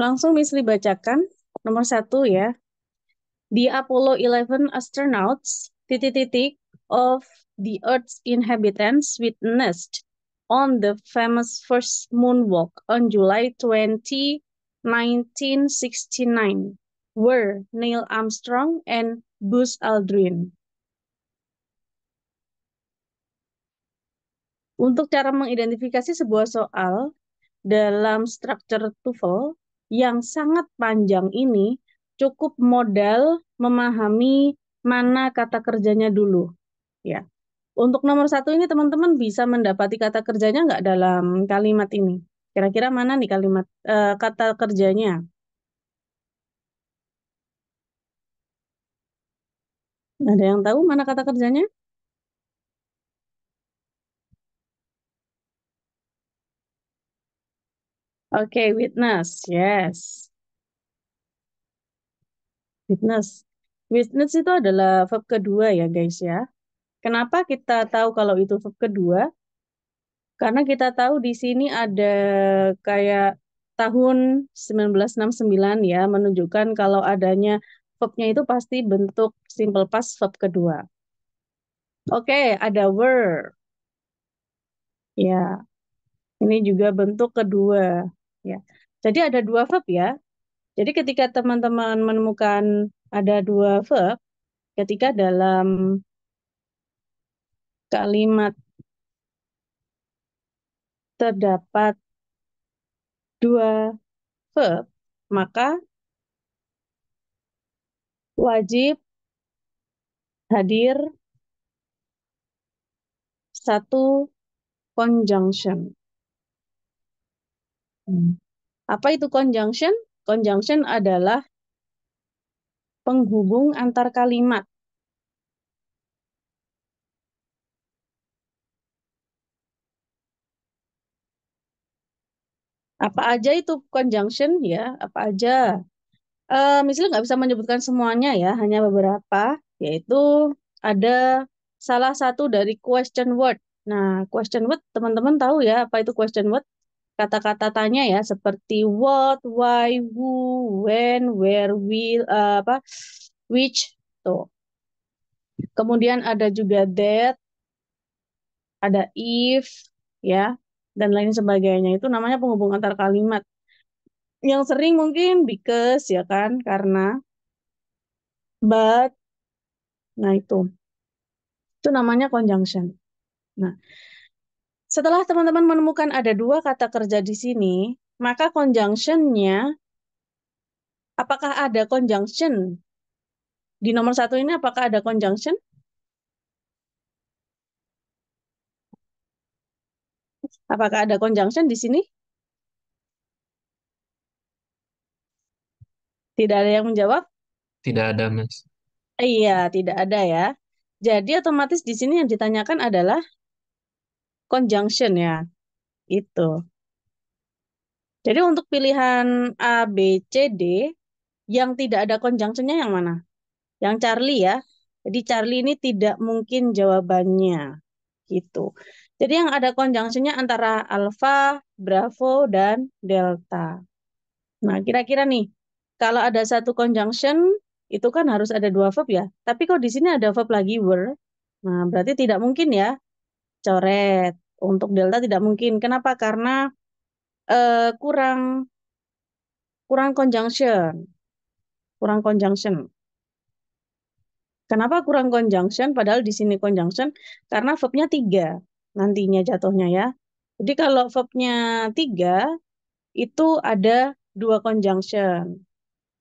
Langsung Miss Li bacakan nomor 1 ya. The Apollo 11 astronauts of the Earth's inhabitants witnessed on the famous first moonwalk on July 20, 1969 were Neil Armstrong and Buzz Aldrin. Untuk cara mengidentifikasi sebuah soal dalam struktur TOEFL yang sangat panjang ini, cukup modal memahami mana kata kerjanya dulu. Ya, untuk nomor 1 ini teman-teman bisa mendapati kata kerjanya nggak dalam kalimat ini? Kira-kira mana nih kata kerjanya? Ada yang tahu mana kata kerjanya? Oke, witness. Yes. Witness. Witness itu adalah verb kedua ya guys ya. Kenapa kita tahu kalau itu verb kedua? Karena kita tahu di sini ada kayak tahun 1969 ya, menunjukkan kalau adanya verbnya itu pasti bentuk simple past verb kedua. Oke, ada were. Ya, ini juga bentuk kedua. Ya, jadi ada dua verb ya. Jadi ketika teman-teman menemukan ada dua verb, ketika dalam kalimat terdapat dua verb, maka wajib hadir satu conjunction. Apa itu conjunction? Conjunction adalah penghubung antar kalimat. Apa aja itu conjunction ya? Apa aja? Misalnya nggak bisa menyebutkan semuanya ya, hanya beberapa, yaitu ada salah satu dari question word. Nah, question word teman-teman tahu ya apa itu question word? Kata-kata tanya ya, seperti what, why, who, when, where, will, which, tuh. Kemudian ada juga that, ada if, ya, dan lain sebagainya. Itu namanya penghubung antar kalimat. Yang sering mungkin because, ya kan, karena, but, nah itu namanya conjunction. Nah, setelah teman-teman menemukan ada dua kata kerja di sini, maka conjunction-nya, apakah ada conjunction? Di nomor 1 ini apakah ada conjunction? Apakah ada conjunction di sini? Tidak ada yang menjawab? Tidak ada, Mas. Iya, tidak ada ya. Jadi otomatis di sini yang ditanyakan adalah conjunction ya. Itu. Jadi untuk pilihan A, B, C, D yang tidak ada conjunction-nya yang mana? Yang Charlie ya. Jadi Charlie ini tidak mungkin jawabannya. Gitu. Jadi yang ada conjunction-nya antara alpha, bravo, dan delta. Nah, kira-kira nih, kalau ada satu conjunction, itu kan harus ada dua verb ya. Tapi kok di sini ada verb lagi were, nah berarti tidak mungkin ya, coret. Untuk delta tidak mungkin. Kenapa? Karena kurang kurang conjunction, kurang conjunction. Kenapa kurang conjunction? Padahal di sini conjunction karena verbnya 3 nantinya jatuhnya ya. Jadi kalau verbnya 3 itu ada dua conjunction.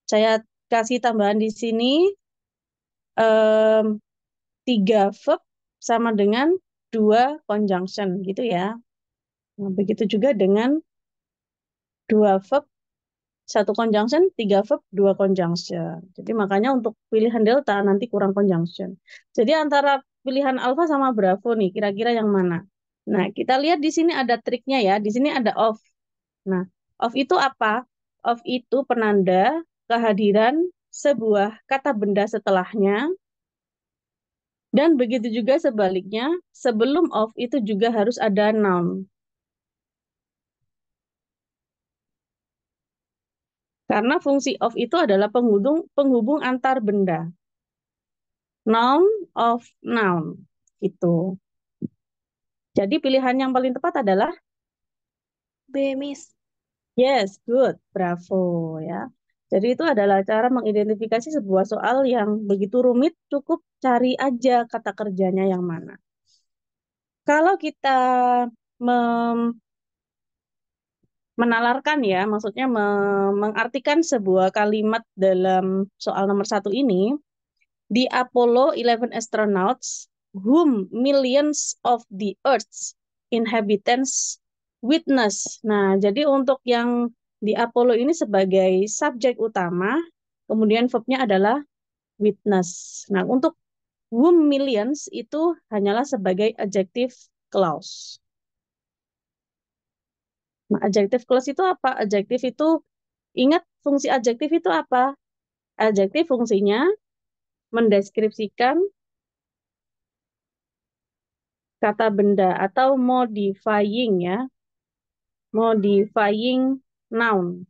Saya kasih tambahan di sini 3 verb sama dengan 2 conjunction gitu ya. Nah, begitu juga dengan 2 verb, 1 conjunction, 3 verb, 2 conjunction. Jadi makanya untuk pilihan delta nanti kurang conjunction. Jadi antara pilihan alpha sama bravo nih, kira-kira yang mana? Nah, kita lihat di sini ada triknya ya. Di sini ada of. Nah, of itu apa? Of itu penanda kehadiran sebuah kata benda setelahnya. Dan begitu juga sebaliknya, sebelum of itu juga harus ada noun. Karena fungsi of itu adalah penghubung antar benda. Noun of noun. Gitu. Jadi pilihan yang paling tepat adalah B, Miss. yes, good, bravo ya. Jadi itu adalah cara mengidentifikasi sebuah soal yang begitu rumit, cukup cari aja kata kerjanya yang mana. Kalau kita menalarkan ya, maksudnya mengartikan sebuah kalimat dalam soal nomor 1 ini, the Apollo 11 astronauts whom millions of the Earth's inhabitants witness. Nah, jadi untuk yang di Apollo ini sebagai subjek utama, kemudian verbnya adalah witness. Nah, untuk whom millions itu hanyalah sebagai adjective clause. Nah, adjective clause itu apa? Adjective itu, ingat fungsi adjektif itu apa? Adjektif fungsinya mendeskripsikan kata benda atau modifying ya, modifying noun.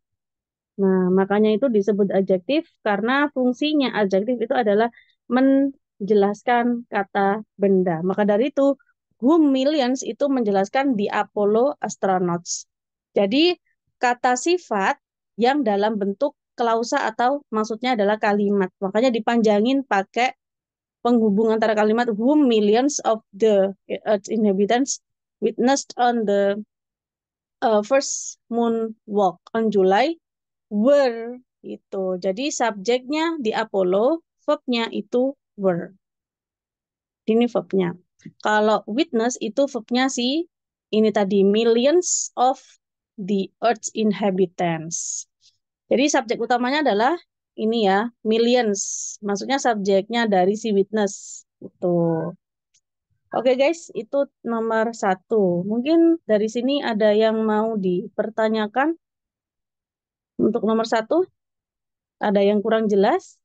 Nah, makanya itu disebut adjektif karena fungsinya adjektif itu adalah menjelaskan kata benda. Maka dari itu, whom millions itu menjelaskan di Apollo astronauts. Jadi, kata sifat yang dalam bentuk klausa atau maksudnya adalah kalimat. Makanya dipanjangin pakai penghubung antara kalimat whom millions of the Earth's inhabitants witnessed on the first moon walk on July were itu. Jadi subjeknya di Apollo, verbnya itu were. Ini verbnya. Kalau witness itu verbnya si ini tadi millions of the Earth's inhabitants. Jadi subjek utamanya adalah ini ya, millions. Maksudnya subjeknya dari si witness. Itu. Oke guys, itu nomor 1. Mungkin dari sini ada yang mau dipertanyakan untuk nomor 1. Ada yang kurang jelas?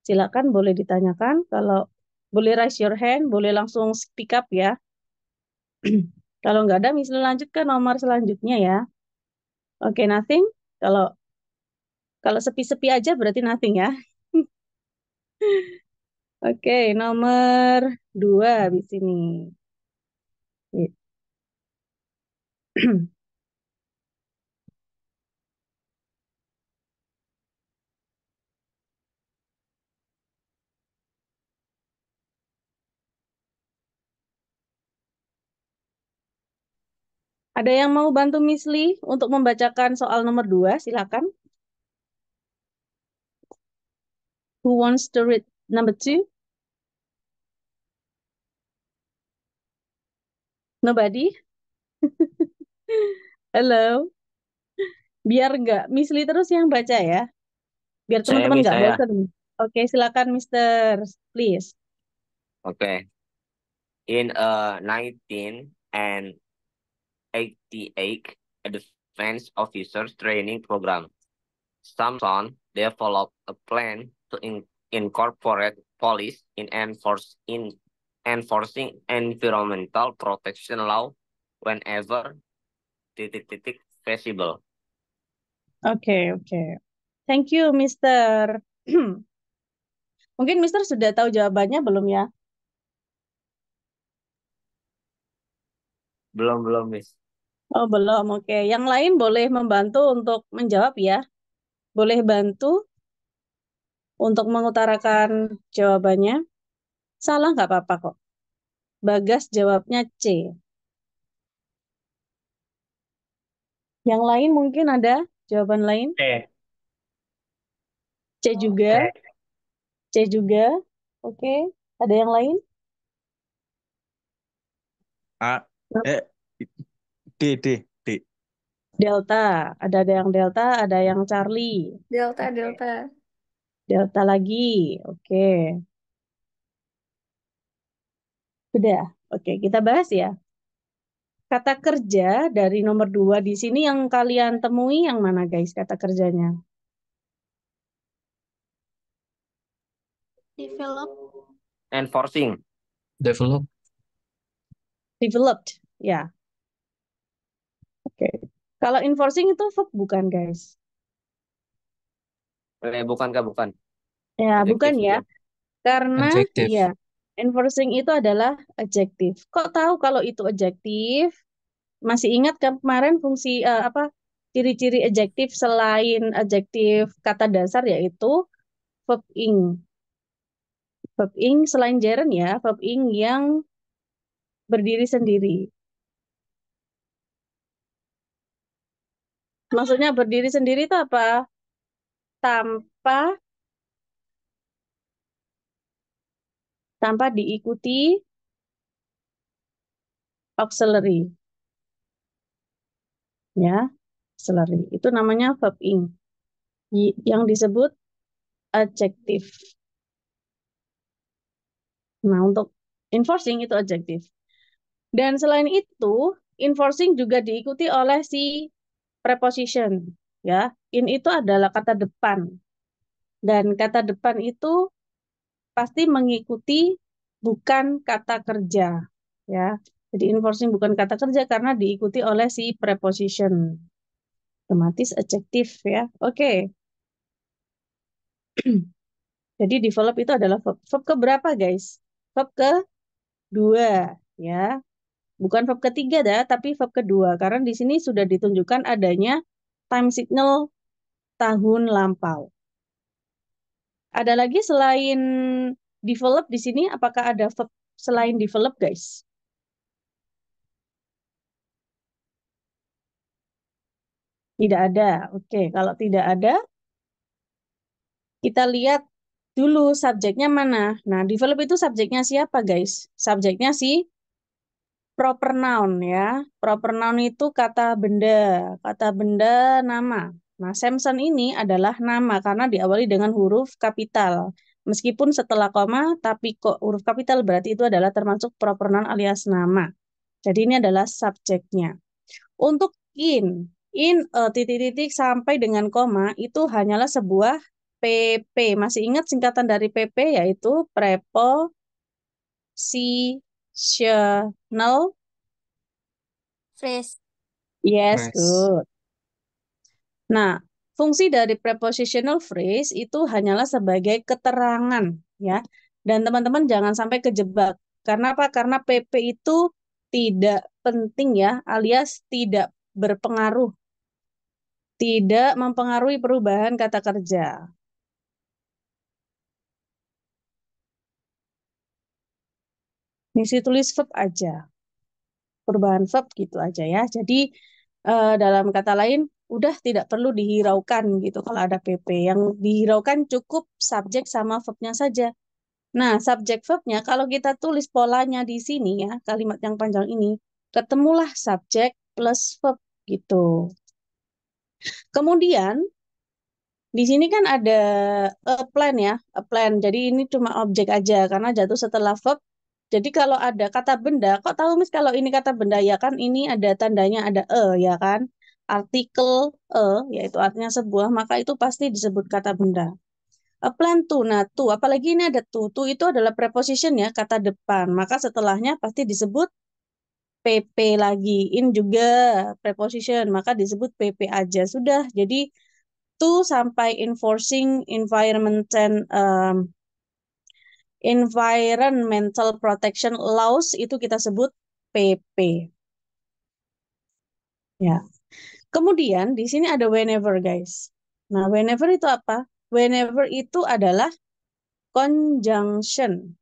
Silakan boleh ditanyakan. Kalau boleh raise your hand, boleh langsung speak up ya. Kalau nggak ada, misalnya lanjut ke nomor selanjutnya ya. Oke, nothing. Kalau kalau sepi-sepi aja berarti nothing ya. Oke, nomor 2 di sini. Ada yang mau bantu Miss Lee untuk membacakan soal nomor 2? Silakan. Who wants to read number 2? Nobody? Halo. Biar nggak Miss Lee terus yang baca ya. Biar Saya, teman-teman Miss, nggak saya. bosan. Oke, silakan Mister. Please. Okay. In 1988 Advanced Officers Training Program, Samsung developed a plan to incorporate police in enforcing environmental protection law whenever feasible. Oke, oke. Thank you, Mister. Mungkin Mister sudah tahu jawabannya belum ya? Belum, Miss. Oh, belum. Oke. Yang lain boleh membantu untuk menjawab ya. Boleh bantu untuk mengutarakan jawabannya. Salah nggak apa-apa kok. Bagas jawabnya C. Yang lain mungkin ada jawaban lain? C. C juga. C juga. Oke. Ada yang lain? A, D. Delta. Ada yang Delta, ada yang Charlie. Delta. Delta lagi. Oke. Sudah. Oke, kita bahas ya. Kata kerja dari nomor 2 di sini yang kalian temui yang mana guys kata kerjanya? Develop. Enforcing. Develop. Developed. Ya. Oke. Kalau enforcing itu verb bukan guys? Bukan kak, bukan. Ya, bukan Adjektif ya. itu. Karena Adjective. ya, enforcing itu adalah adjektif. Kok tahu kalau itu adjektif? Masih ingat kan kemarin fungsi apa ciri-ciri adjektif selain adjektif kata dasar yaitu verb ing. Verb ing selain gerund ya, verb ing yang berdiri sendiri. Maksudnya berdiri sendiri itu apa? Tanpa tanpa diikuti auxiliary ya, auxiliary. Itu namanya verb ing yang disebut adjektif. Nah, untuk enforcing itu adjektif. Dan selain itu, enforcing juga diikuti oleh si preposition ya. In itu adalah kata depan. Dan kata depan itu pasti mengikuti bukan kata kerja ya. Jadi enforcing bukan kata kerja karena diikuti oleh si preposition. Otomatis adjektif ya. Oke. Jadi develop itu adalah verb. Verb ke berapa guys? Verb ke 2 ya. Bukan verb ketiga dah, tapi verb kedua. Karena di sini sudah ditunjukkan adanya time signal tahun lampau. Ada lagi selain develop di sini, apakah ada verb selain develop, guys? Tidak ada. Oke, kalau tidak ada, kita lihat dulu subjeknya mana. Nah, develop itu subjeknya siapa, guys? Subjeknya si proper noun ya. Proper noun itu kata benda nama. Nah, Samson ini adalah nama karena diawali dengan huruf kapital. Meskipun setelah koma, tapi kok huruf kapital berarti itu adalah termasuk proper noun alias nama. Jadi ini adalah subjeknya. Untuk titik-titik sampai dengan koma itu hanyalah sebuah PP. Masih ingat singkatan dari PP yaitu prepositional. Phrase. Yes, Phrase. good. Nah, fungsi dari prepositional phrase itu hanyalah sebagai keterangan, ya. Dan teman-teman jangan sampai kejebak. Karena apa? Karena PP itu tidak penting ya, alias tidak berpengaruh, tidak mempengaruhi perubahan kata kerja. Mesti tulis verb aja, perubahan verb gitu aja ya. Jadi dalam kata lain, udah tidak perlu dihiraukan gitu kalau ada PP. Yang dihiraukan cukup subjek sama verbnya saja. Nah, subjek verbnya kalau kita tulis polanya di sini ya, kalimat yang panjang ini, ketemulah subjek plus verb gitu. Kemudian di sini kan ada a plan ya, a plan. Jadi ini cuma objek aja karena jatuh setelah verb. Jadi kalau ada kata benda, kok tahu Miss kalau ini kata benda ya kan ini ada tandanya ada ya kan? Artikel yaitu artinya sebuah, maka itu pasti disebut kata benda. A plan to, nah to, apalagi ini ada to itu adalah preposition ya, kata depan. Maka setelahnya pasti disebut PP lagi. In juga preposition, maka disebut PP aja. Sudah, jadi to sampai enforcing environmental protection laws itu kita sebut PP. Ya. Kemudian di sini ada whenever guys. Nah, whenever itu apa? Whenever itu adalah conjunction.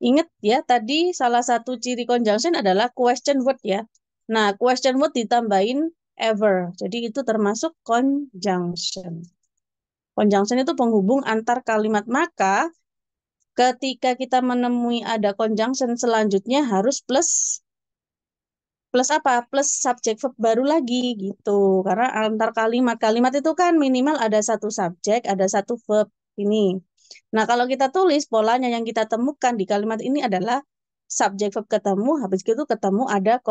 Ingat ya, tadi salah satu ciri conjunction adalah question word ya. Nah, question word ditambahin ever. Jadi itu termasuk conjunction. Conjunction itu penghubung antar kalimat. Maka ketika kita menemui ada conjunction selanjutnya harus plus apa? Plus subjek verb baru lagi gitu. Karena antar kalimat itu kan minimal ada satu subjek, ada satu verb ini. Nah, kalau kita tulis polanya yang kita temukan di kalimat ini adalah subjek verb ketemu, habis itu ketemu ada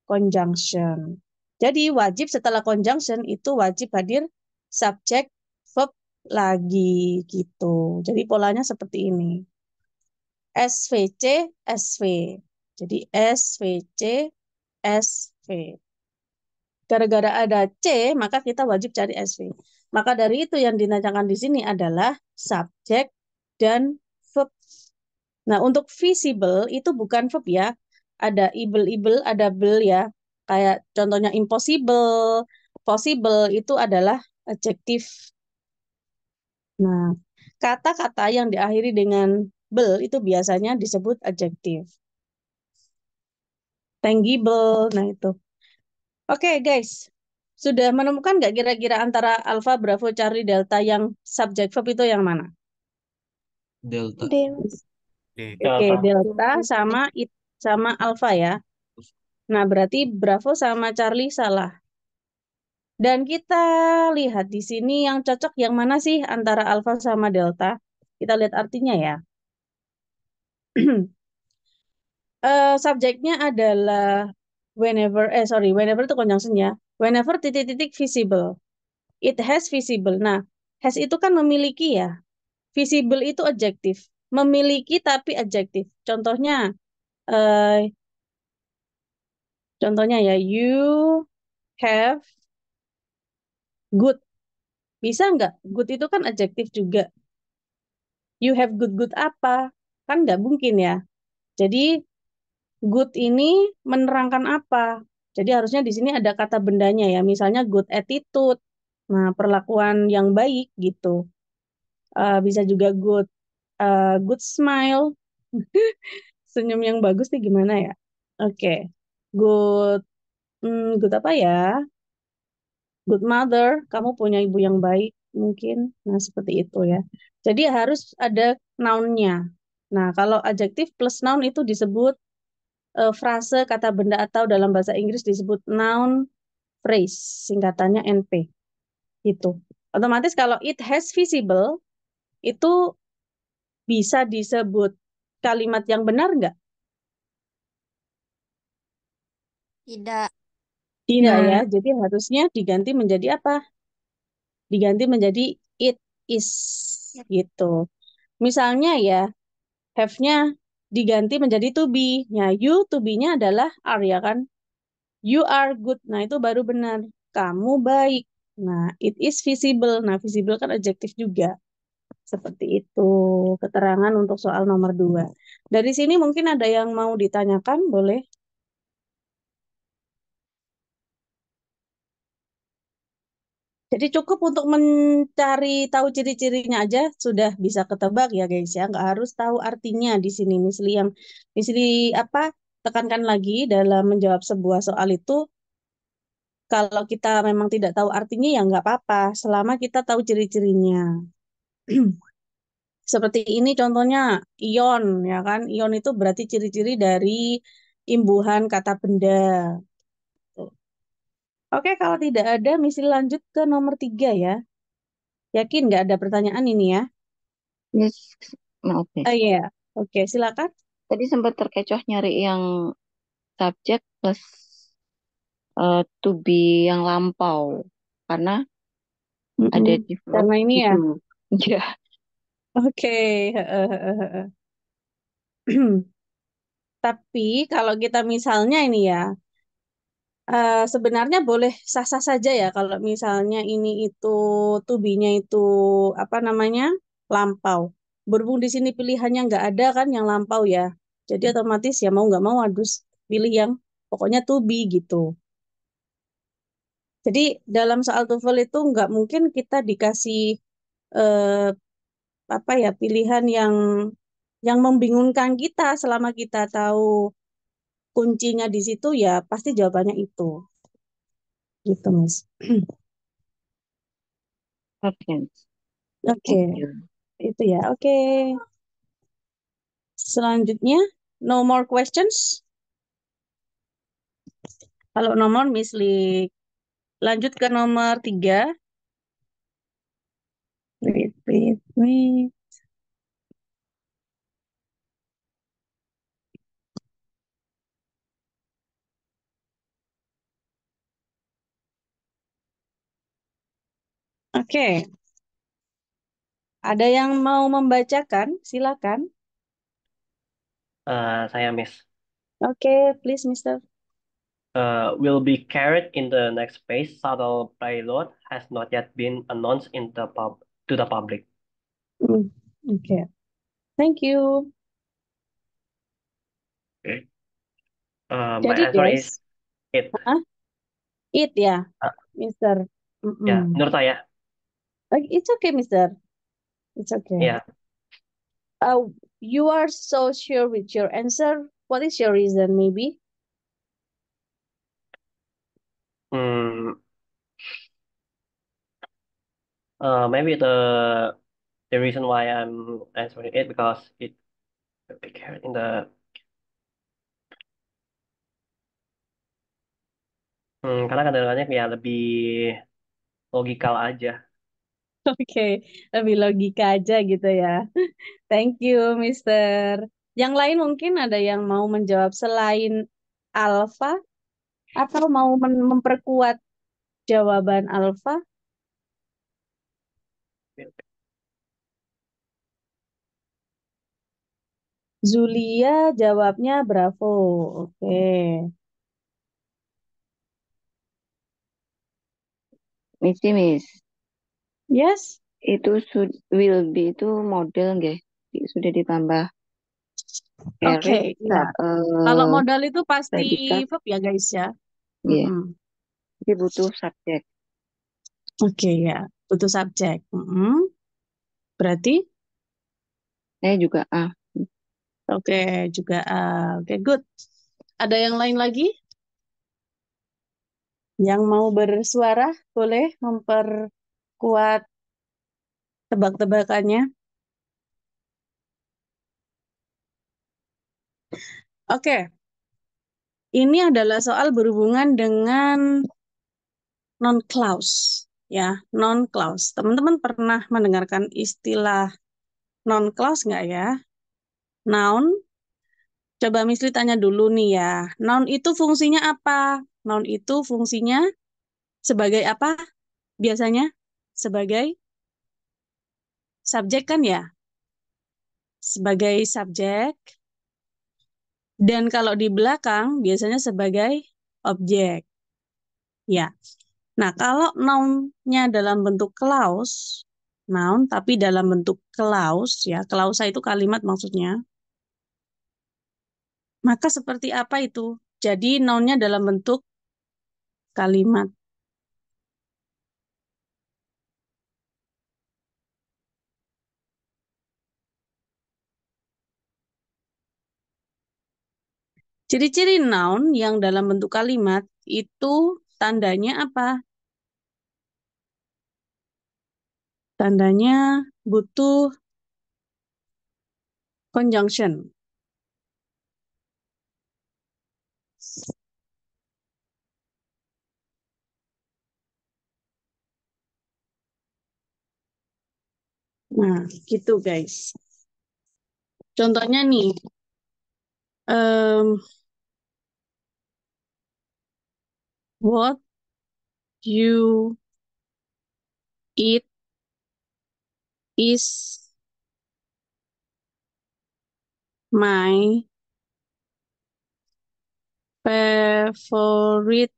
conjunction. Jadi wajib setelah conjunction itu wajib hadir subjek verb lagi gitu. Jadi polanya seperti ini. SVC, SV. Jadi SVC, SV. gara-gara ada C, maka kita wajib cari SV. Maka dari itu yang ditanyakan di sini adalah subjek dan verb. Nah, untuk visible itu bukan verb ya. Ada able, ada bel ya. Kayak contohnya impossible, possible itu adalah adjektif. Nah, kata-kata yang diakhiri dengan bel itu biasanya disebut adjektif. Tangible, nah itu. Oke, guys. Sudah menemukan nggak kira-kira antara Alpha, Bravo, Charlie, Delta yang subjek verb itu yang mana? Delta. D. Oke, Delta. Delta sama Alpha ya. Nah, berarti Bravo sama Charlie salah. Dan kita lihat di sini yang cocok yang mana sih antara Alpha sama Delta? Kita lihat artinya ya. Subjeknya adalah whenever itu conjunction ya. Whenever titik-titik visible. It has visible. Nah, has itu kan memiliki ya. Visible itu adjektif. Memiliki tapi adjektif. Eh, contohnya ya, you have good. Bisa nggak? Good itu kan adjektif juga. You have good apa? Kan nggak mungkin ya. Jadi good ini menerangkan apa? Jadi harusnya di sini ada kata bendanya ya. Misalnya good attitude. Nah, perlakuan yang baik gitu. Bisa juga good smile. Senyum yang bagus nih gimana ya? Oke. Good good apa ya? Good mother, kamu punya ibu yang baik mungkin. Nah, seperti itu ya. Jadi harus ada noun-nya. Nah, kalau adjektif plus noun itu disebut frase, kata benda, atau dalam bahasa Inggris disebut noun phrase, singkatannya NP. Gitu. Otomatis kalau it has visible, itu bisa disebut kalimat yang benar nggak? Tidak. Tidak ya. Jadi harusnya diganti menjadi apa? Diganti menjadi it is. Gitu. Misalnya ya, have-nya diganti menjadi to be. Ya, you to be-nya adalah are ya kan? You are good. Nah, itu baru benar. Kamu baik. Nah, it is visible. Nah, visible kan adjektif juga. Seperti itu keterangan untuk soal nomor 2. Dari sini mungkin ada yang mau ditanyakan, boleh? Jadi cukup untuk mencari tahu ciri-cirinya aja sudah bisa ketebak ya guys ya. Nggak harus tahu artinya di sini. Misli apa? Tekankan lagi dalam menjawab sebuah soal itu. Kalau kita memang tidak tahu artinya ya nggak apa-apa. Selama kita tahu ciri-cirinya. Seperti ini contohnya ion ya kan. Ion itu berarti ciri-ciri dari imbuhan kata benda. Oke, kalau tidak ada, misi lanjut ke nomor 3 ya. Yakin nggak ada pertanyaan ini ya? Yes, maaf ya. Oh iya, oke silakan. Tadi sempat terkecoh nyari yang subjek plus to be yang lampau. Karena ada Mm-mm. develop Karena ini ya, gitu. Ya, oke. Tapi kalau kita misalnya ini ya, sebenarnya boleh sah-sah saja ya kalau misalnya ini itu tubinya itu apa namanya lampau. Berhubung di sini pilihannya nggak ada kan yang lampau ya. Jadi otomatis ya mau nggak mau harus pilih yang pokoknya to be gitu. Jadi dalam soal TOEFL itu nggak mungkin kita dikasih eh, apa ya pilihan yang membingungkan kita selama kita tahu kuncinya di situ ya pasti jawabannya itu gitu Mas. oke. Oke, Thank you. itu ya. Oke. Selanjutnya no more questions. Kalau nomor Miss Lik lanjut ke nomor 3. Wait, wait, wait. Oke, ada yang mau membacakan? Silakan. Saya Miss. Oke, please Mister. will be carried in the next space shuttle payload has not yet been announced to the public. Okay, thank you. Okay. My Jadi answer guys, is it. Hah? It ya, Uh, Mister. ya, menurut saya. It's okay, Mister. It's okay. Ya, You are so sure with your answer. What is your reason, maybe? hmm, maybe the reason why I'm answering it because it will be carried in the karena kadang-kadang ya lebih logikal aja. Oke, lebih logika aja gitu ya. Thank you, Mister. Yang lain mungkin ada yang mau menjawab selain alfa atau mau memperkuat jawaban alfa? Zulia jawabnya Bravo. Oke. Miss. Yes. Itu will be itu model nggih? Sudah ditambah Oke, carried ya. Kalau modal itu pasti predikat, verb ya guys ya. iya. Mm-mm. Jadi butuh subjek. Oke ya, butuh subjek. Berarti Saya juga oke juga oke good. Ada yang lain lagi yang mau bersuara boleh memperkuat tebak-tebakannya. Oke, ini adalah soal berhubungan dengan non-clause ya, non-clause. Teman-teman pernah mendengarkan istilah non-clause nggak ya? Noun. Coba Misli tanya dulu nih ya. Noun itu fungsinya apa? Noun itu fungsinya sebagai apa? Biasanya sebagai subjek kan ya? Sebagai subjek. Dan kalau di belakang biasanya sebagai objek. Ya. Nah, kalau noun-nya dalam bentuk clause, noun tapi dalam bentuk clause ya, clause itu kalimat maksudnya. Maka seperti apa itu? Jadi noun-nya dalam bentuk kalimat. Ciri-ciri noun yang dalam bentuk kalimat itu tandanya apa? Tandanya butuh conjunction. Nah, gitu guys. Contohnya nih, what you eat is my favorite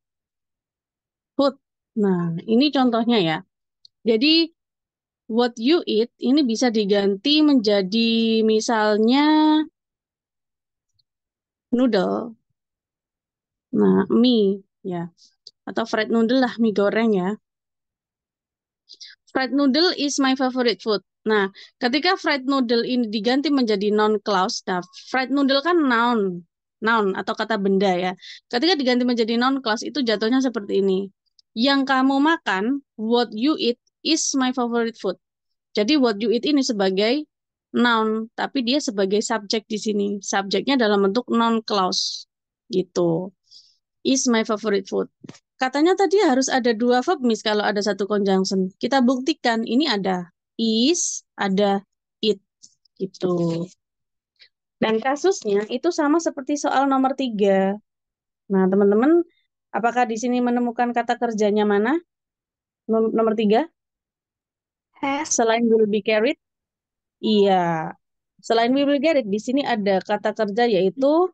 food. Nah, ini contohnya ya. Jadi, what you eat ini bisa diganti menjadi misalnya noodle. Nah, mie ya. Atau fried noodle lah, mie goreng ya. Fried noodle is my favorite food. Nah, ketika fried noodle ini diganti menjadi noun clause, nah fried noodle kan noun atau kata benda ya. Ketika diganti menjadi noun clause itu jatuhnya seperti ini. Yang kamu makan, what you eat is my favorite food. Jadi what you eat ini sebagai noun, tapi dia sebagai subjek di sini. Subjeknya dalam bentuk noun clause. Gitu. Is my favorite food. Katanya tadi harus ada dua verb, Miss, kalau ada satu conjunction. Kita buktikan, ini ada is, ada it. Gitu. Dan kasusnya itu sama seperti soal nomor 3. Nah, teman-teman, apakah di sini menemukan kata kerjanya mana? Nomor 3? Selain will be carried? Iya. Selain will be carried, di sini ada kata kerja yaitu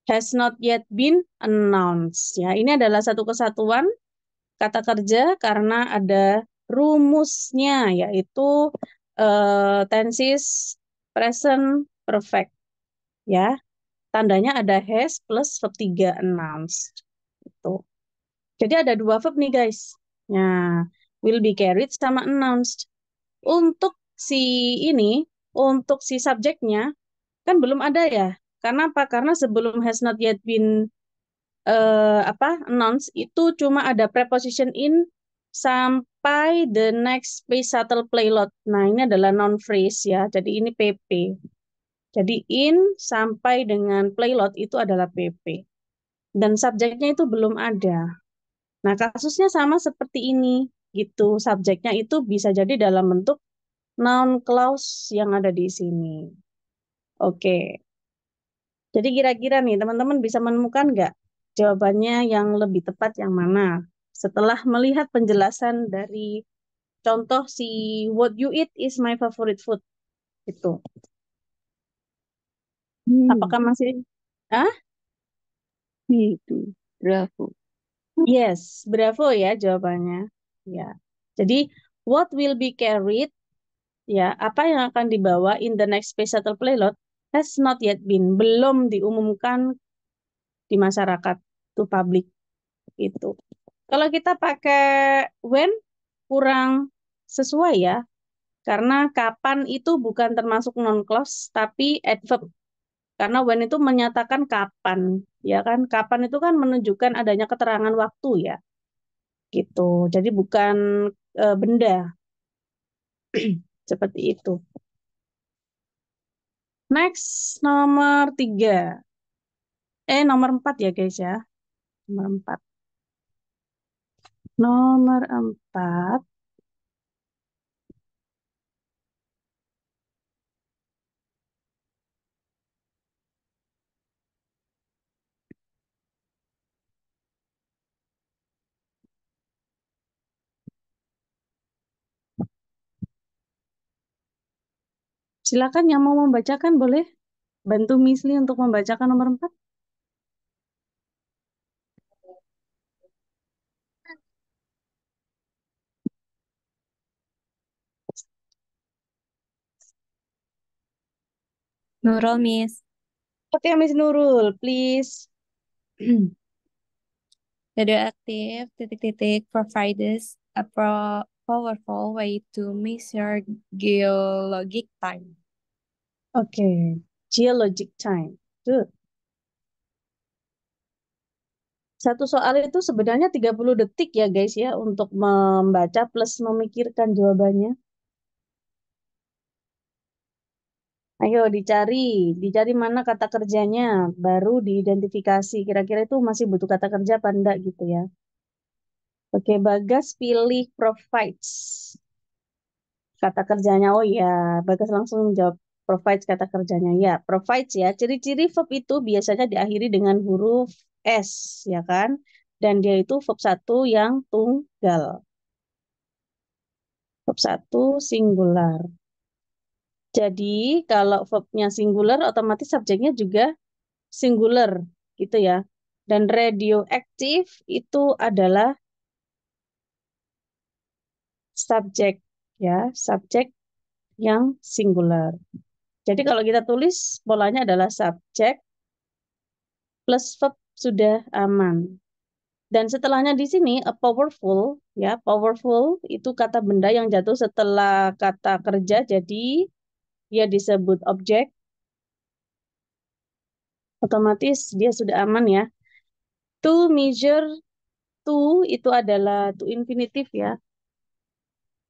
has not yet been announced. Ya, ini adalah satu kesatuan kata kerja karena ada rumusnya, yaitu tenses present perfect. Ya, tandanya ada has plus verb 3 announced. Itu. Jadi ada dua verb nih guys. Nah, will be carried sama announced. Untuk si subjeknya kan belum ada ya. Karena apa? Karena sebelum has not yet been announced itu cuma ada preposition in sampai the next space shuttle payload. Nah, ini adalah noun phrase ya. Jadi ini PP. Jadi in sampai dengan payload itu adalah PP. Dan subjeknya itu belum ada. Nah, kasusnya sama seperti ini gitu. Subjeknya itu bisa jadi dalam bentuk noun clause yang ada di sini. Oke. Jadi kira-kira nih teman-teman bisa menemukan nggak jawabannya yang lebih tepat yang mana? Setelah melihat penjelasan dari contoh si what you eat is my favorite food itu. Apakah masih Itu. Bravo. Yes, bravo ya jawabannya. Ya. Jadi what will be carried, ya, apa yang akan dibawa in the next space shuttle payload has not yet been, belum diumumkan di masyarakat, to public itu. Kalau kita pakai when kurang sesuai ya, karena kapan itu bukan termasuk non clause tapi adverb. Karena when itu menyatakan kapan, ya kan? Kapan itu kan menunjukkan adanya keterangan waktu ya. Gitu. Jadi bukan benda. Seperti itu. Next, nomor 3. Nomor 4 ya guys ya. Nomor 4. Nomor 4. Silakan yang mau membacakan boleh bantu Misli untuk membacakan nomor 4. Nurul, Miss. Oke, Miss Nurul, please. Radioactive provides a powerful way to measure geologic time. Oke, geologic time. Good. Satu soal itu sebenarnya 30 detik ya guys ya untuk membaca plus memikirkan jawabannya. Ayo dicari mana kata kerjanya, baru diidentifikasi. Kira-kira itu masih butuh kata kerja apa enggak gitu ya. Oke, Bagas pilih provides. Kata kerjanya, oh ya, Bagas langsung jawab provides kata kerjanya. Ya, provides ya. Ciri-ciri verb itu biasanya diakhiri dengan huruf S, ya kan? Dan dia itu verb 1 yang tunggal. Verb 1 singular. Jadi kalau verbnya singular, otomatis subjeknya juga singular, gitu ya. Dan radioaktif itu adalah subjek, ya, subjek yang singular. Jadi kalau kita tulis polanya adalah subjek plus verb sudah aman. Dan setelahnya di sini a powerful, ya, powerful itu kata benda yang jatuh setelah kata kerja, jadi dia disebut objek. Otomatis dia sudah aman ya. To measure, to itu adalah to infinitif ya.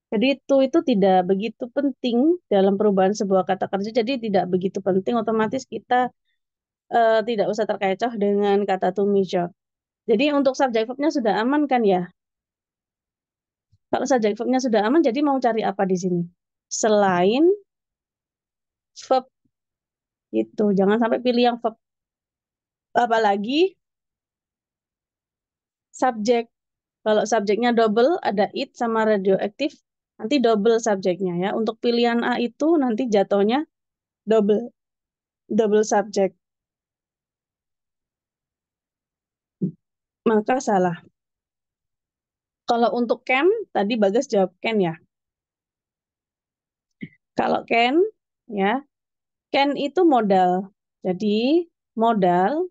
Jadi to itu tidak begitu penting dalam perubahan sebuah kata kerja, jadi tidak begitu penting, otomatis kita tidak usah terkecoh dengan kata to measure. Jadi untuk subjek verbnya sudah aman kan ya? Kalau subjek verbnya sudah aman, jadi mau cari apa di sini? Selain verb itu, jangan sampai pilih yang verb. Apalagi subjek. Kalau subjeknya double, ada it sama radioaktif, nanti double subjeknya ya. Untuk pilihan A itu nanti jatuhnya double subjek. maka salah. Kalau untuk can, tadi Bagas jawab can ya. Kalau can itu modal. Jadi modal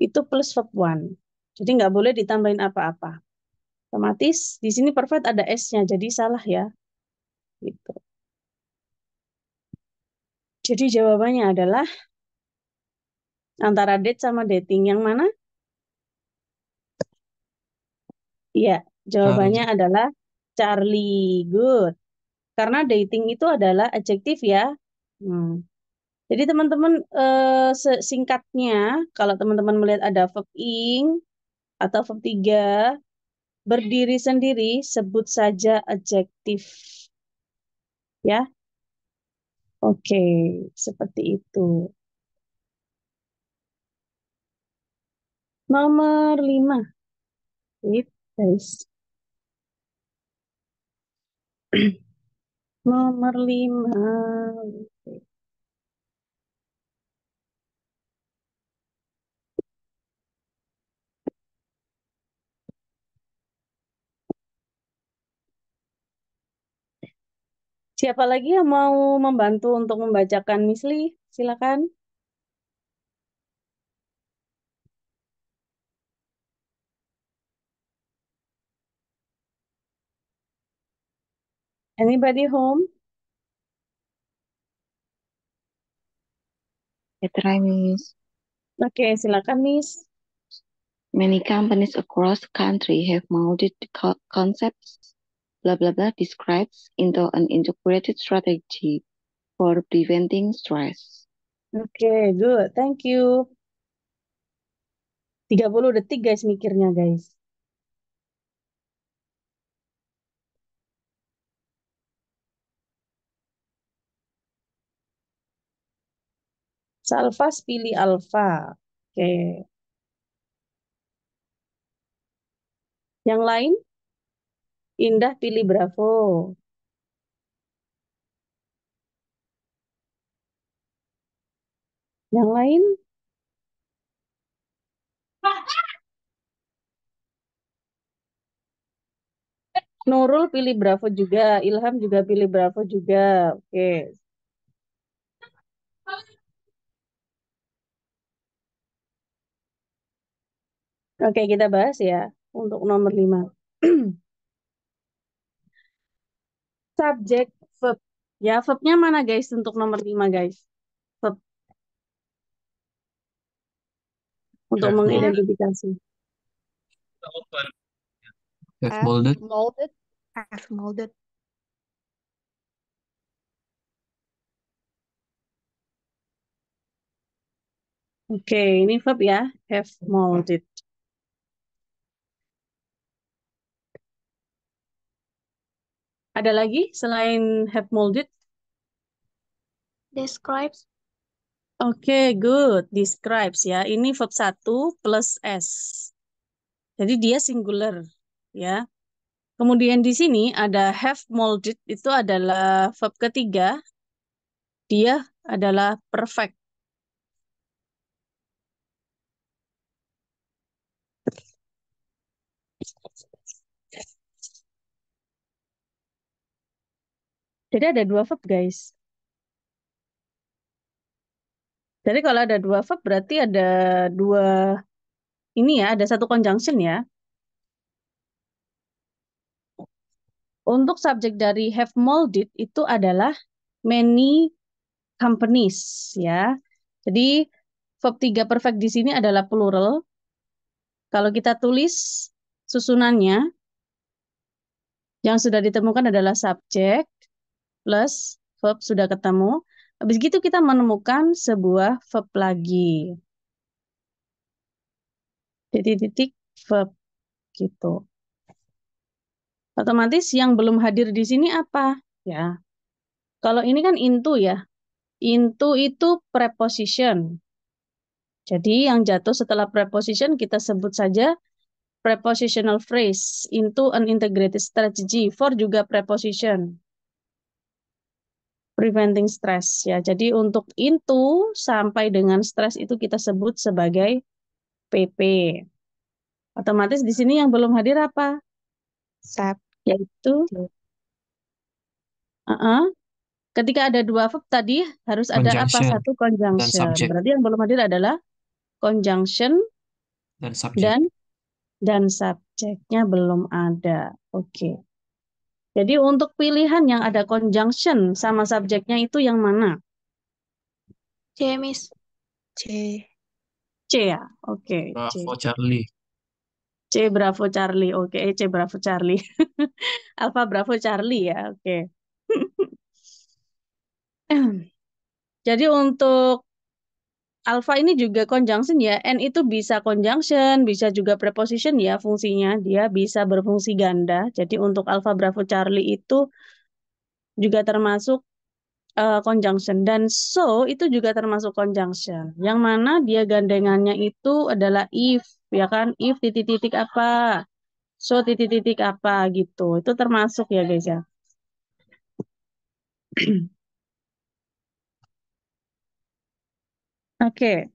itu plus verb one. Jadi nggak boleh ditambahin apa-apa. Otomatis di sini perfect ada S-nya, jadi salah ya. Gitu. Jadi jawabannya adalah antara date sama dating. Yang mana? Iya, jawabannya Charlie. adalah Charlie. Good. Karena dating itu adalah adjektif ya. Jadi teman-teman singkatnya, kalau teman-teman melihat ada verb ing atau verb 3 berdiri sendiri, sebut saja adjektif. Ya. Oke, seperti itu. Nomor 5. Wait, guys. Nomor 5. Siapa lagi yang mau membantu untuk membacakan Misli? Silakan. Anybody home? I try, Miss. Oke, silakan Miss. Many companies across the country have molded the concepts blah blah blah describes into an integrated strategy for preventing stress. Oke, good. Thank you. 30 detik guys mikirnya guys. Salvas pilih alfa. Oke. Yang lain? Indah pilih Bravo. Yang lain? Nurul pilih Bravo juga. Ilham juga pilih Bravo juga. Oke. Oke, kita bahas ya untuk nomor 5. Subjek verb. Ya, verbnya mana guys untuk nomor 5 guys? Verb untuk Have molded. mengidentifikasi. Have molded. Molded. Have molded. Oke, ini verb ya. Have molded. Ada lagi selain have molded? Describes. Oke, good. Describes ya. Ini verb 1 plus S. Jadi dia singular ya. Kemudian di sini ada have molded, itu adalah verb ketiga. Dia adalah perfect. Jadi ada 2 verb guys. Jadi kalau ada 2 verb berarti ada 2 ini ya, ada 1 conjunction ya. Untuk subjek dari have molded itu adalah many companies ya. Jadi verb 3 perfect di sini adalah plural. Kalau kita tulis susunannya yang sudah ditemukan adalah subjek plus verb sudah ketemu. Habis gitu kita menemukan sebuah verb lagi. Titik-titik verb gitu. Otomatis yang belum hadir di sini apa? Ya. Kalau ini kan into ya. Into itu preposition. Jadi yang jatuh setelah preposition kita sebut saja prepositional phrase. Into an integrated strategy. For juga preposition. Preventing stress ya. Jadi untuk into sampai dengan stress itu kita sebut sebagai PP. Otomatis di sini yang belum hadir apa? Sub. Yaitu ketika ada dua verb tadi harus ada apa? Conjunction Satu dan conjunction. subject Berarti yang belum hadir adalah conjunction dan subject. dan subjeknya belum ada. Oke. Jadi untuk pilihan yang ada conjunction sama subjeknya itu yang mana? C, Miss. C. C ya? Oke, C. Bravo Charlie. C Bravo Charlie. Oke, C Bravo Charlie. Alpha Bravo Charlie ya. Oke. Jadi untuk alpha ini juga conjunction ya. N itu bisa conjunction, bisa juga preposition ya fungsinya. Dia bisa berfungsi ganda. Jadi untuk Alpha Bravo Charlie itu juga termasuk conjunction. Dan so itu juga termasuk conjunction. Yang mana dia gandengannya itu adalah if, ya kan? If titik-titik apa, so titik-titik apa gitu. Itu termasuk ya guys ya. Oke.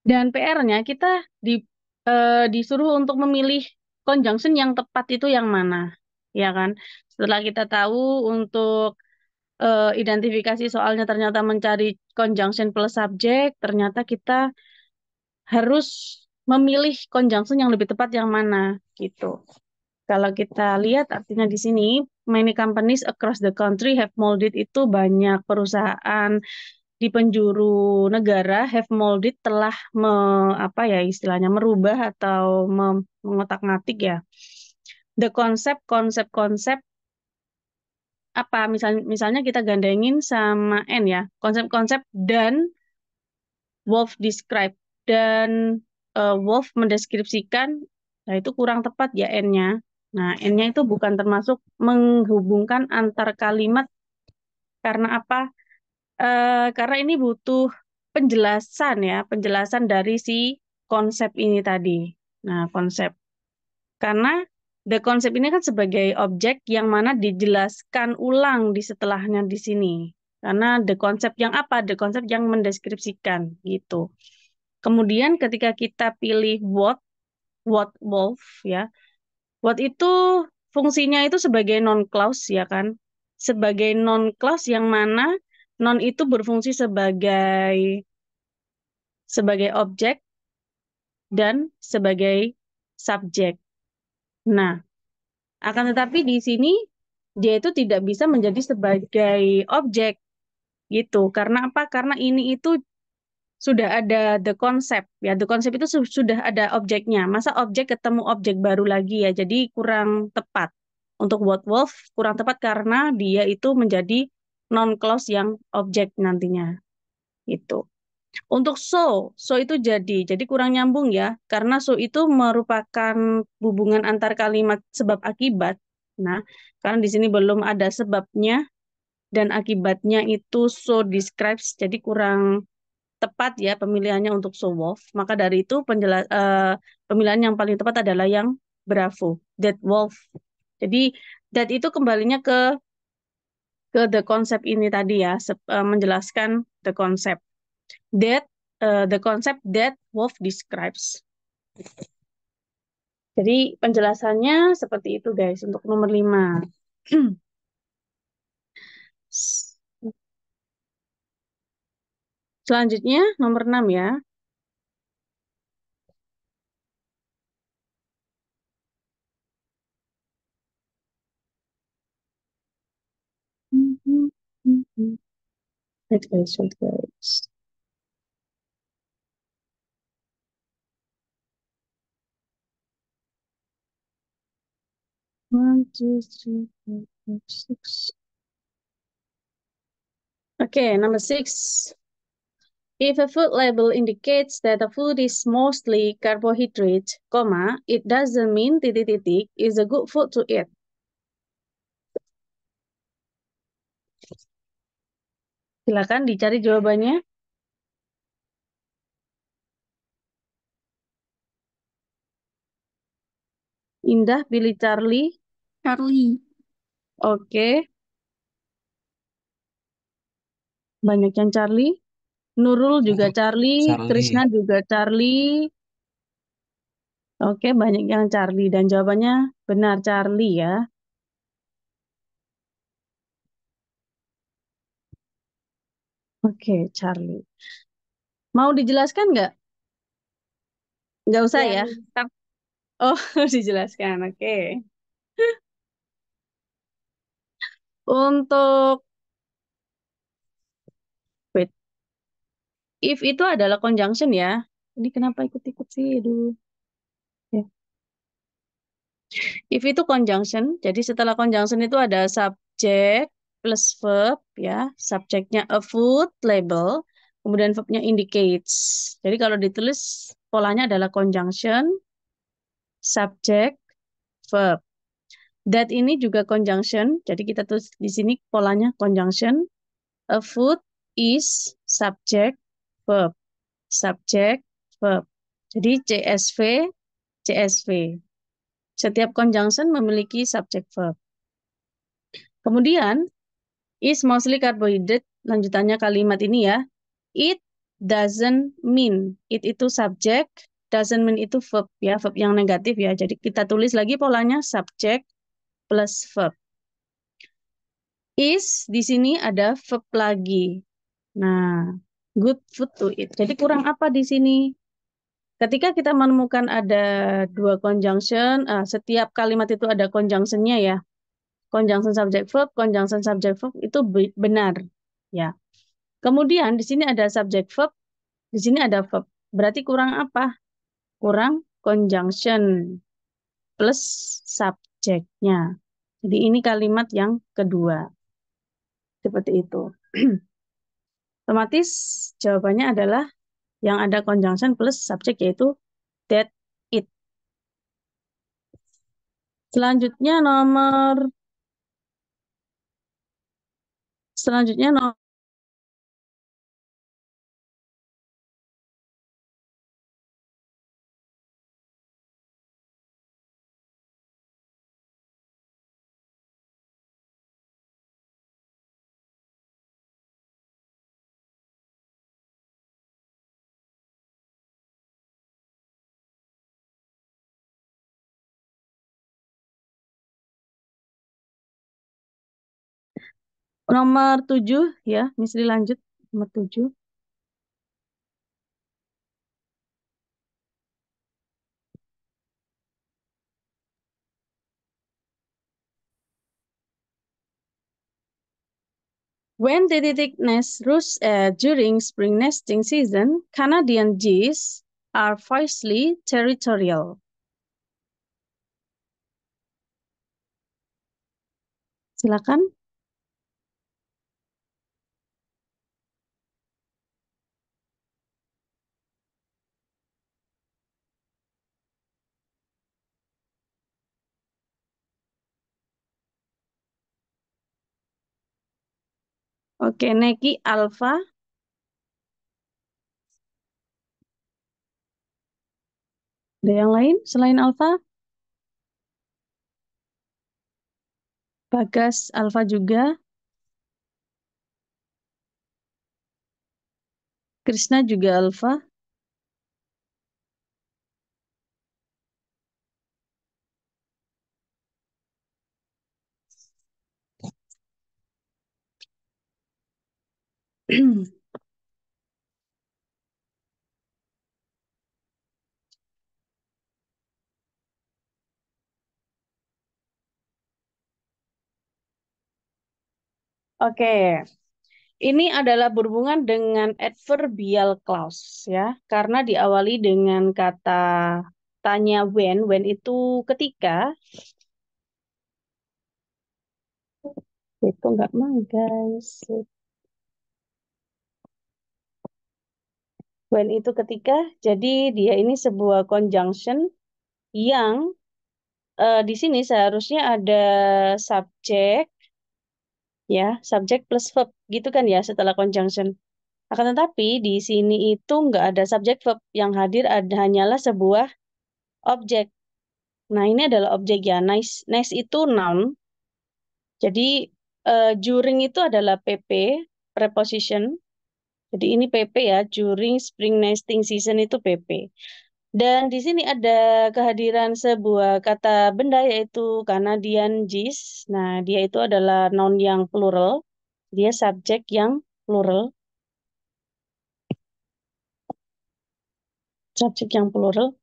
Dan PR-nya kita disuruh untuk memilih conjunction yang tepat itu yang mana, ya kan? Setelah kita tahu untuk identifikasi soalnya ternyata mencari conjunction plus subject, ternyata kita harus memilih conjunction yang lebih tepat yang mana, gitu. Kalau kita lihat artinya di sini, many companies across the country have molded itu banyak perusahaan di penjuru negara have molded telah apa ya istilahnya merubah atau mengotak-ngatik ya the konsep apa misalnya kita gandengin sama N ya konsep-konsep dan Wolf describe dan Wolf mendeskripsikan nah itu kurang tepat ya N-nya. Nah N-nya itu bukan termasuk menghubungkan antar kalimat karena apa? Karena ini butuh penjelasan ya, penjelasan dari si konsep ini tadi. Nah, konsep. Karena the konsep ini kan sebagai objek yang mana dijelaskan ulang di setelahnya di sini. Karena the konsep yang apa? The konsep yang mendeskripsikan gitu. Kemudian ketika kita pilih what wolf ya. What itu fungsinya itu sebagai non clause ya kan? Sebagai non clause yang mana non itu berfungsi sebagai objek dan sebagai subjek. Nah, akan tetapi di sini dia itu tidak bisa menjadi sebagai objek gitu. Karena apa? Karena ini itu sudah ada the concept ya. The concept itu sudah ada objeknya. Masa objek ketemu objek baru lagi ya. Jadi kurang tepat. Untuk what wolf kurang tepat karena dia itu menjadi non clause yang objek nantinya. Itu. Untuk so itu jadi kurang nyambung ya, karena so itu merupakan hubungan antar kalimat sebab akibat. Nah, karena di sini belum ada sebabnya dan akibatnya itu so describes, jadi kurang tepat ya pemilihannya untuk so wolf. Maka dari itu pemilihan yang paling tepat adalah yang bravo, that wolf. Jadi that itu kembalinya ke the concept ini tadi ya, menjelaskan the concept. That the concept that Wolf describes. Jadi penjelasannya seperti itu guys untuk nomor 5. Selanjutnya nomor 6 ya. Wait guys. 1, 2, 3, 4, 5, 6. Okay, number 6. If a food label indicates that a food is mostly carbohydrate, it doesn't mean titik-titik is a good food to eat. Silakan dicari jawabannya. Indah pilih Charlie. Charlie. Oke. Banyak yang Charlie. Nurul juga Charlie, Charlie. Krishna juga Charlie. Oke, banyak yang Charlie dan jawabannya benar Charlie ya. Oke, Charlie. Mau dijelaskan nggak? Nggak usah ya? Mister. Oh, dijelaskan. Oke. Untuk wait, if itu adalah conjunction ya. Ini kenapa ikut-ikut sih? Aduh. Ya. If itu conjunction, jadi setelah conjunction itu ada subject plus verb ya. Subjeknya a food label, kemudian verbnya indicates. Jadi kalau ditulis polanya adalah conjunction, subject, verb. That ini juga conjunction, jadi kita tulis di sini polanya conjunction. A food is subject, verb. Subject, verb. Jadi CSV, CSV. Setiap conjunction memiliki subject verb. Kemudian, is mostly carbohydrate, lanjutannya kalimat ini ya. It doesn't mean. It itu subject, doesn't mean itu verb ya, verb yang negatif ya. Jadi kita tulis lagi polanya subject plus verb. Is di sini ada verb lagi. Nah, good food to eat. Jadi kurang apa di sini? Ketika kita menemukan ada dua conjunction, setiap kalimat itu ada conjunctionnya ya. Conjunction subject verb itu benar ya. Kemudian di sini ada subject verb, di sini ada verb. Berarti kurang apa? Kurang conjunction plus subjeknya. Jadi ini kalimat yang kedua. Seperti itu. Otomatis jawabannya adalah yang ada conjunction plus subjek yaitu that, it. Selanjutnya nomor nomor 7 ya, Misri lanjut nomor 7. When the titik nest roosts during spring nesting season, Canadian geese are fiercely territorial. Silakan. Oke, Neki Alfa. Ada yang lain selain Alfa? Bagas Alfa juga. Krishna juga Alfa. Oke, ini adalah berhubungan dengan adverbial clause ya, karena diawali dengan kata tanya when itu ketika. Itu nggak mau guys. When itu ketika, jadi dia ini sebuah conjunction yang di sini seharusnya ada subjek ya, subjek plus verb gitu kan ya setelah conjunction. Akan tetapi di sini itu nggak ada subjek verb, yang hadir hanyalah sebuah objek. Nah ini adalah objek ya. Nice itu noun. Jadi during itu adalah PP preposition. Jadi ini PP ya, during spring nesting season itu PP. Dan di sini ada kehadiran sebuah kata benda yaitu Canadian geese. Nah, dia itu adalah noun yang plural. Dia subjek yang plural. Subjek yang plural.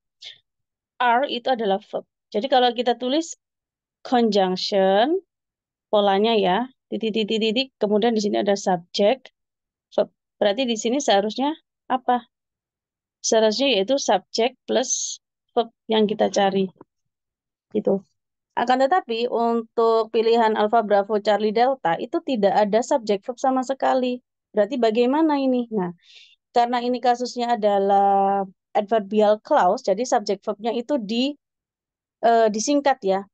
Are itu adalah verb. Jadi kalau kita tulis conjunction, polanya ya, titik-titik-titik, kemudian di sini ada subjek, verb. Berarti di sini seharusnya apa? Seharusnya yaitu subjek plus verb yang kita cari. Gitu. Akan tetapi untuk pilihan Alpha, Bravo, Charlie, Delta itu tidak ada subjek verb sama sekali. Berarti bagaimana ini? Nah, karena ini kasusnya adalah adverbial clause, jadi subjek verbnya itu disingkat ya.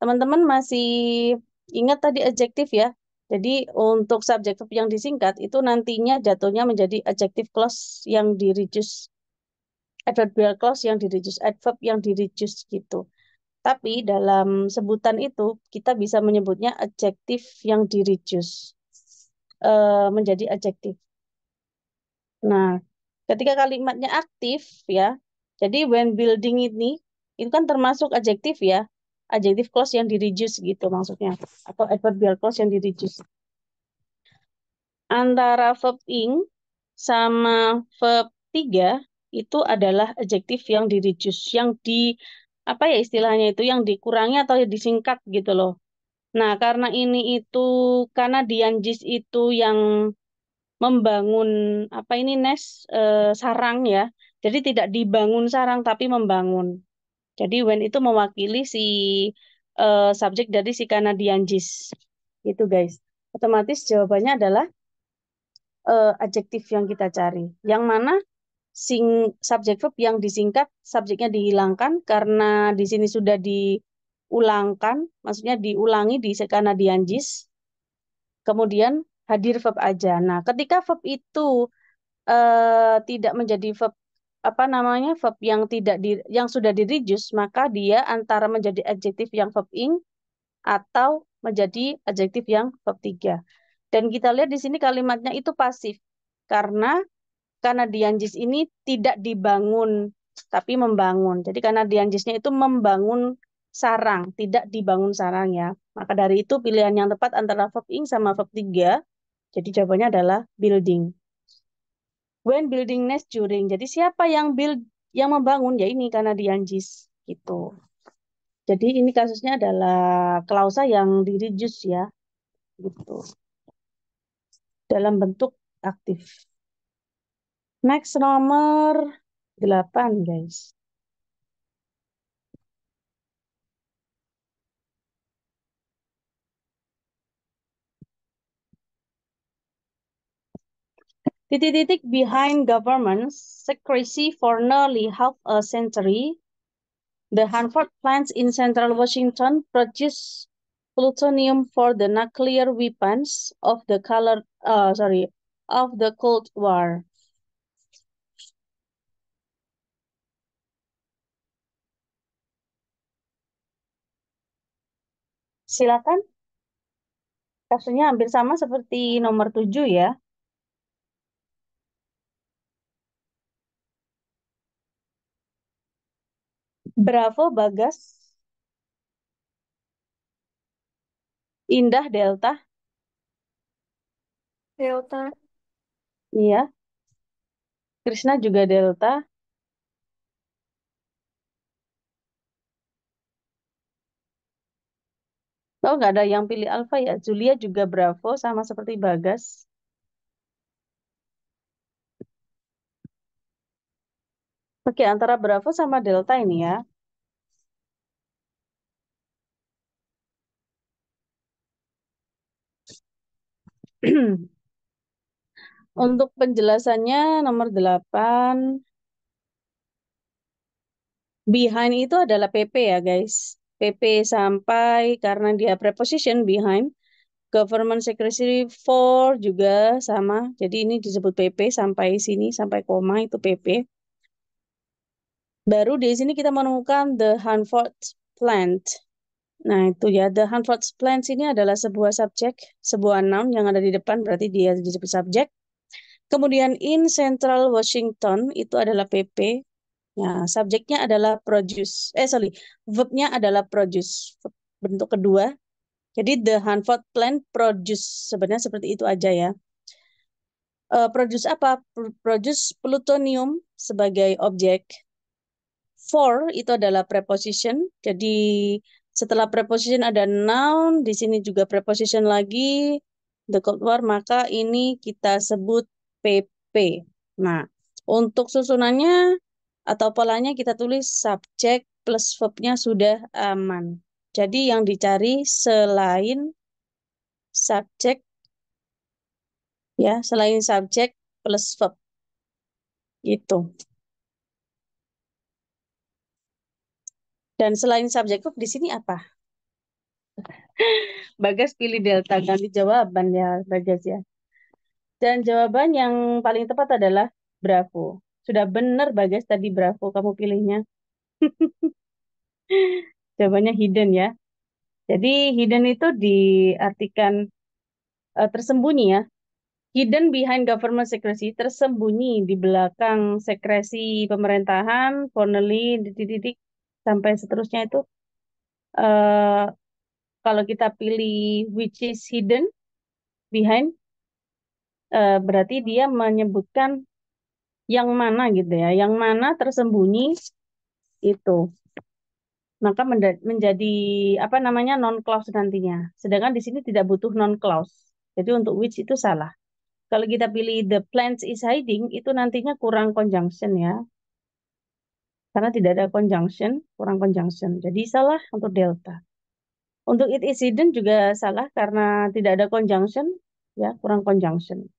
Teman-teman masih ingat tadi adjektif ya? Jadi untuk subjek verb yang disingkat itu nantinya jatuhnya menjadi adjective clause yang di-reduce. Adverbial clause yang di-reduce, adverb yang di-reduce gitu. Tapi dalam sebutan itu kita bisa menyebutnya adjektif yang di-reduce menjadi adjektif. Nah, ketika kalimatnya aktif ya, jadi when building ini itu kan termasuk adjektif ya, adjektif clause yang di-reduce gitu maksudnya, atau adverbial clause yang di-reduce. Antara verb ing sama verb 3 itu adalah adjektif yang di-reduce, yang apa ya istilahnya itu, yang dikurangi atau disingkat gitu loh. Nah, karena ini itu Canadian geese itu yang membangun apa ini sarang ya. Jadi tidak dibangun sarang tapi membangun. Jadi when itu mewakili si subjek dari si Canadian geese. Itu guys. Otomatis jawabannya adalah adjektif yang kita cari. Yang mana subjek verb yang disingkat, subjeknya dihilangkan karena di sini sudah diulangkan, maksudnya diulangi di Canadian geese. Kemudian hadir verb aja. Nah, ketika verb itu tidak menjadi verb apa namanya verb yang tidak yang sudah di-reduce, maka dia antara menjadi adjektif yang verb ing atau menjadi adjektif yang verb 3. Dan kita lihat di sini kalimatnya itu pasif karena Canadian geese ini tidak dibangun tapi membangun. Jadi Canadian geese-nya itu membangun sarang, tidak dibangun sarang ya. Maka dari itu pilihan yang tepat antara verb ing sama verb 3. Jadi jawabannya adalah building. When building nest during. Jadi siapa yang membangun? Ya ini Canadian geese gitu. Jadi ini kasusnya adalah klausa yang di-reduce ya. Gitu. Dalam bentuk aktif. Next nomor 8 guys. Titik-titik behind government's secrecy for nearly half a century, the Hanford plants in central Washington produce plutonium for the nuclear weapons of the Cold War. Silakan. Kasusnya hampir sama seperti nomor 7 ya. Bravo, Bagas. Indah, Delta. Delta. Iya. Krishna juga Delta. Oh, nggak ada yang pilih Alpha ya. Julia juga Bravo, sama seperti Bagas. Oke, antara Bravo sama Delta ini ya. Untuk penjelasannya nomor 8. Behind itu adalah PP ya guys. PP sampai karena dia preposition behind. Government secretary for juga sama. Jadi ini disebut PP sampai sini, sampai koma itu PP. Baru di sini kita menemukan the Hanford plant. Nah itu ya, the Hanford plant ini adalah sebuah subjek, sebuah noun yang ada di depan, berarti dia disebut subjek. Kemudian in Central Washington itu adalah PP. Nah, subjeknya adalah produce. Verbnya adalah produce. Bentuk kedua. Jadi the Hanford plant produce. Sebenarnya seperti itu aja ya. Produce apa? Produce plutonium sebagai objek. For itu adalah preposition. Jadi setelah preposition ada noun, di sini juga preposition lagi. The Cold War, maka ini kita sebut PP. Nah, untuk susunannya atau polanya kita tulis subjek plus verbnya sudah aman. Jadi yang dicari selain subjek, ya, selain subjek plus verb. Gitu. Dan selain subjek verb di sini apa? Bagas pilih delta, ganti jawaban ya Bagas ya. Dan jawaban yang paling tepat adalah bravo. Sudah benar Bagas tadi bravo kamu pilihnya. Jawabannya hidden ya. Jadi hidden itu diartikan tersembunyi ya. Hidden behind government secrecy, tersembunyi di belakang sekresi pemerintahan, formally, titik-titik, sampai seterusnya itu. Kalau kita pilih which is hidden behind, berarti dia menyebutkan yang mana gitu ya, yang mana tersembunyi itu. Maka menjadi apa namanya non clause nantinya. Sedangkan di sini tidak butuh non clause. Jadi untuk which itu salah. Kalau kita pilih the plant is hiding, itu nantinya kurang conjunction ya. Karena tidak ada conjunction, kurang conjunction. Jadi salah untuk delta. Untuk it is hidden juga salah karena tidak ada conjunction, ya kurang conjunction.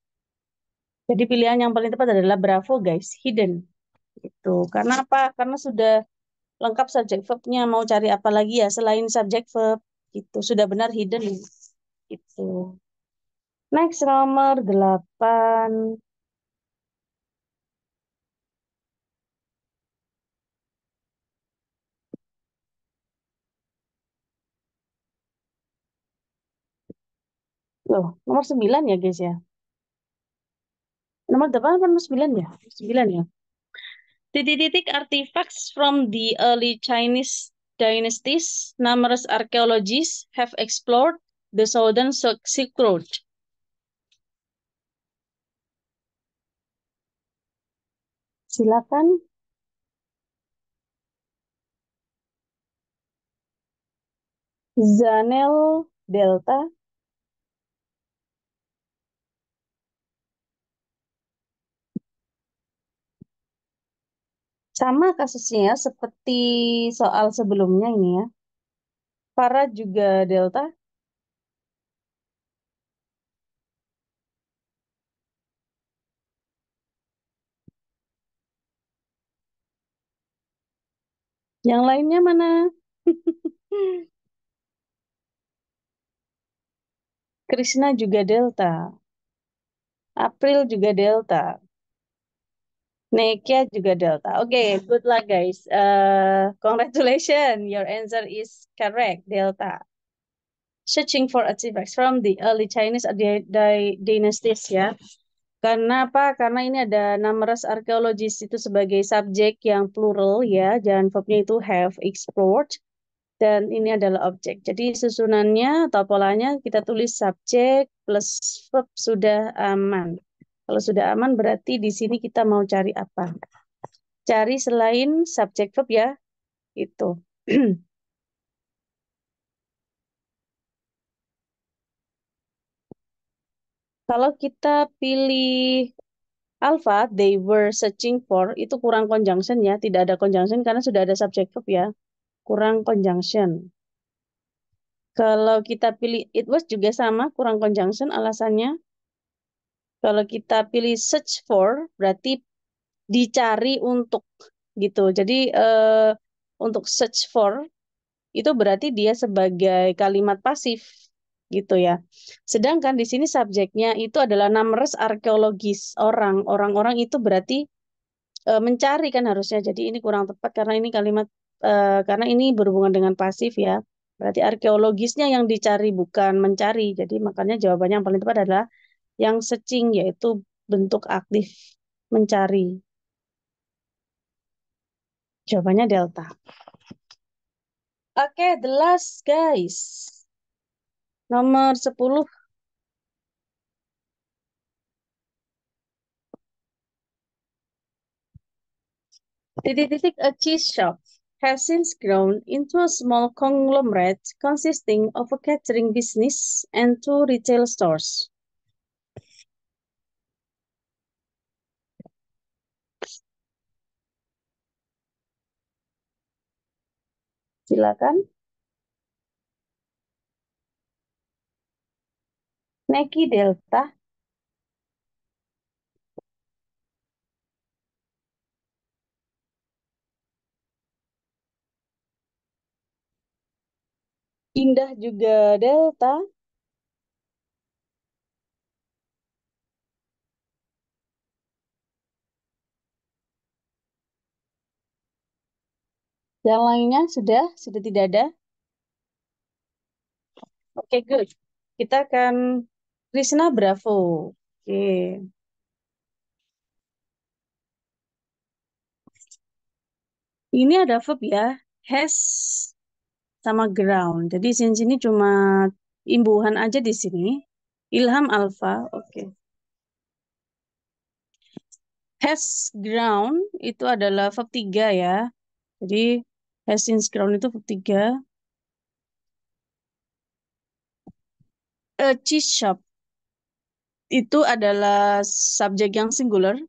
Jadi pilihan yang paling tepat adalah bravo guys, hidden. Itu. Karena apa? Karena sudah lengkap subjek verbnya. Mau cari apa lagi ya selain subjek verb? Gitu. Sudah benar hidden. Itu. Next nomor 8. Loh, nomor 9 ya guys ya. Nomor 8 apa nomor 9 ya? 9 ya. Titik-titik artifacts from the early Chinese dynasties, numerous archaeologists have explored the southern Silk Road. Silakan. Zanel Delta. Sama kasusnya seperti soal sebelumnya ini ya. Farah juga Delta. Yang lainnya mana? Krishna juga Delta. April juga Delta. Nekia juga Delta. Oke, good luck guys. Congratulations, your answer is correct, Delta. Searching for artifacts from the early Chinese dynasties ya. Karena apa? Karena ini ada numerous archaeologists itu sebagai subjek yang plural ya, dan verbnya itu have explored, dan ini adalah objek. Jadi susunannya atau polanya kita tulis subjek plus verb sudah aman. Kalau sudah aman berarti di sini kita mau cari apa? Cari selain subjek verb ya, itu. Kalau kita pilih alpha, they were searching for, itu kurang conjunction ya. Tidak ada conjunction karena sudah ada subject verb ya. Kurang conjunction. Kalau kita pilih it was juga sama, kurang conjunction alasannya. Kalau kita pilih search for, berarti dicari untuk gitu. Jadi untuk search for, itu berarti dia sebagai kalimat pasif gitu ya. Sedangkan di sini subjeknya itu adalah numerous arkeologis, orang-orang itu berarti mencari kan harusnya. Jadi ini kurang tepat karena ini kalimat karena ini berhubungan dengan pasif ya. Berarti arkeologisnya yang dicari bukan mencari. Jadi makanya jawabannya yang paling tepat adalah yang searching yaitu bentuk aktif mencari. Jawabannya delta. Oke, the last guys. Nomor 10. Titik-titik a cheese shop has since grown into a small conglomerate consisting of a catering business and 2 retail stores. Silakan. Neki delta. Indah juga delta. Yang lainnya sudah tidak ada. Oke, good. Kita akan Krishna Bravo. Oke. Ini ada verb ya, has sama ground. Jadi sini cuma imbuhan aja di sini. Ilham Alfa, oke. Has ground itu adalah verb 3 ya. Jadi has since ground itu verb 3. A cheese shop itu adalah subjek yang singular.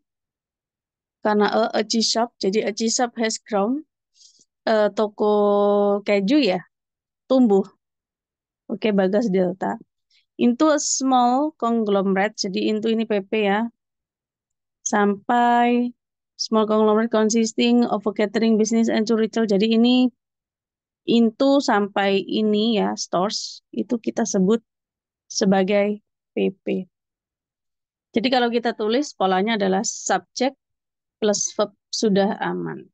Karena a cheese shop, jadi a cheese shop has grown. Toko keju ya, tumbuh. Oke, Bagas delta. Into a small conglomerate, jadi into ini PP ya. Sampai small conglomerate consisting of a catering business and to retail. Jadi ini into sampai ini ya, stores, itu kita sebut sebagai PP. Jadi kalau kita tulis, polanya adalah subject plus verb sudah aman.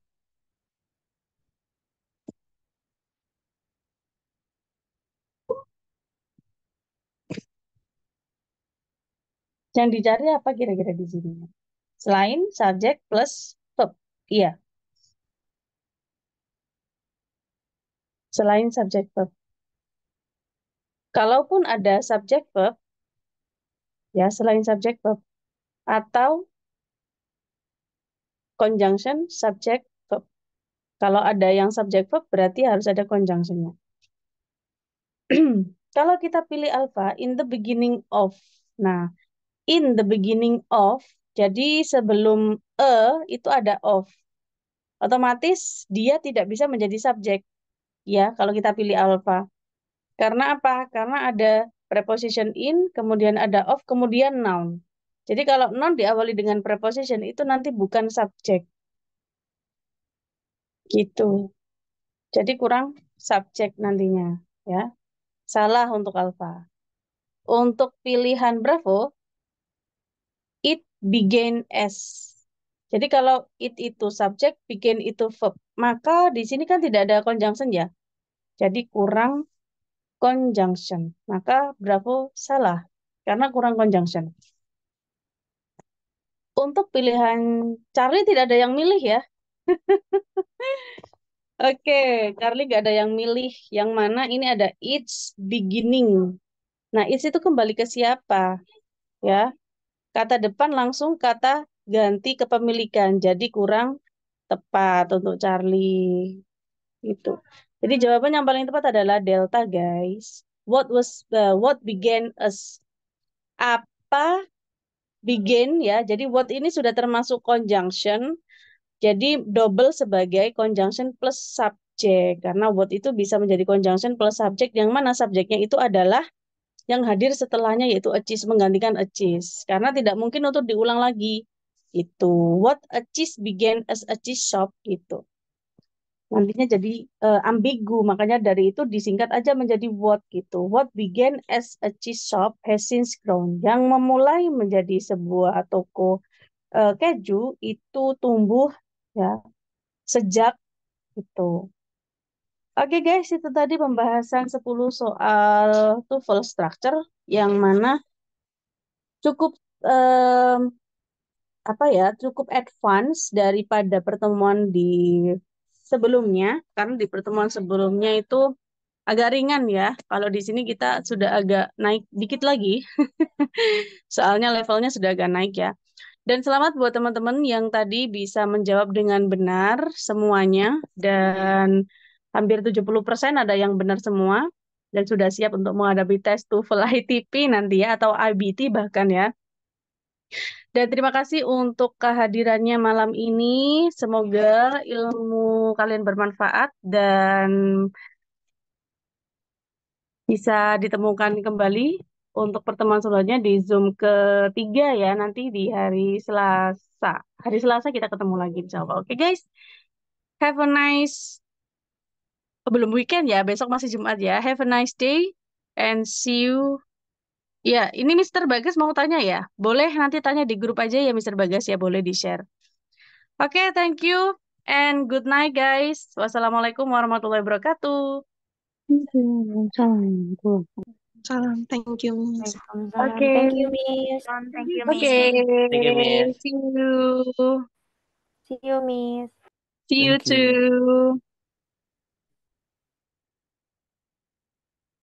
Yang dicari apa kira-kira di sini? Selain subject plus verb. Iya. Selain subject verb. Kalaupun ada subject verb, ya selain subject verb, atau conjunction subject verb. Kalau ada yang subject verb, berarti harus ada conjunctionnya. Kalau kita pilih alpha, in the beginning of. Nah, in the beginning of, jadi sebelum itu ada of. Otomatis dia tidak bisa menjadi subjek. Ya, kalau kita pilih alpha. Karena apa? Karena ada preposition in, kemudian ada of, kemudian noun. Jadi kalau noun diawali dengan preposition itu nanti bukan subjek. Gitu. Jadi kurang subjek nantinya, ya. Salah untuk alpha. Untuk pilihan Bravo, it began as. Jadi kalau it itu subjek, began itu verb. Maka di sini kan tidak ada conjunction ya. Jadi kurang conjunction. Maka Bravo salah karena kurang conjunction. Untuk pilihan Charlie tidak ada yang milih ya. Oke, Charlie nggak ada yang milih. Yang mana ini ada its beginning. Nah, its itu kembali ke siapa? Ya, kata depan langsung kata ganti kepemilikan. Jadi kurang tepat untuk Charlie. Itu. Jadi jawaban yang paling tepat adalah delta, guys. What began as? Apa begin ya. Jadi what ini sudah termasuk conjunction. Jadi double sebagai conjunction plus subject. Karena what itu bisa menjadi conjunction plus subject yang mana subjeknya itu adalah yang hadir setelahnya yaitu a cheese menggantikan a cheese. Karena tidak mungkin untuk diulang lagi. Itu what a cheese began as a cheese shop gitu. Nantinya jadi ambigu, makanya dari itu disingkat aja menjadi what gitu. What began as a cheese shop has since grown. Yang memulai menjadi sebuah toko keju itu tumbuh ya sejak itu. Oke guys, itu tadi pembahasan 10 soal TOEFL structure yang mana cukup cukup advance daripada pertemuan di sebelumnya, karena di pertemuan sebelumnya itu agak ringan ya. Kalau di sini kita sudah agak naik dikit lagi, soalnya levelnya sudah agak naik ya. Dan selamat buat teman-teman yang tadi bisa menjawab dengan benar semuanya, dan hampir 70% ada yang benar semua, dan sudah siap untuk menghadapi tes TOEFL ITP nanti ya, atau IBT bahkan ya. Dan terima kasih untuk kehadirannya malam ini. Semoga ilmu kalian bermanfaat dan bisa ditemukan kembali untuk pertemuan selanjutnya di Zoom ketiga ya, nanti di hari Selasa. Hari Selasa kita ketemu lagi insya Allah. Oke guys, have a nice, belum weekend ya, besok masih Jumat ya. Have a nice day and see you. Ya, ini Mr. Bagas mau tanya ya. Boleh nanti tanya di grup aja ya Mr. Bagas ya, boleh di-share. Oke, thank you and good night guys. Wassalamualaikum warahmatullahi wabarakatuh. Salam. Salam, thank you, Miss. Waalaikumsalam. Oke. Thank you, Miss. Thank you, Oke, Miss. Thank you, Miss. see you. See you, Miss. See you Thank you. too.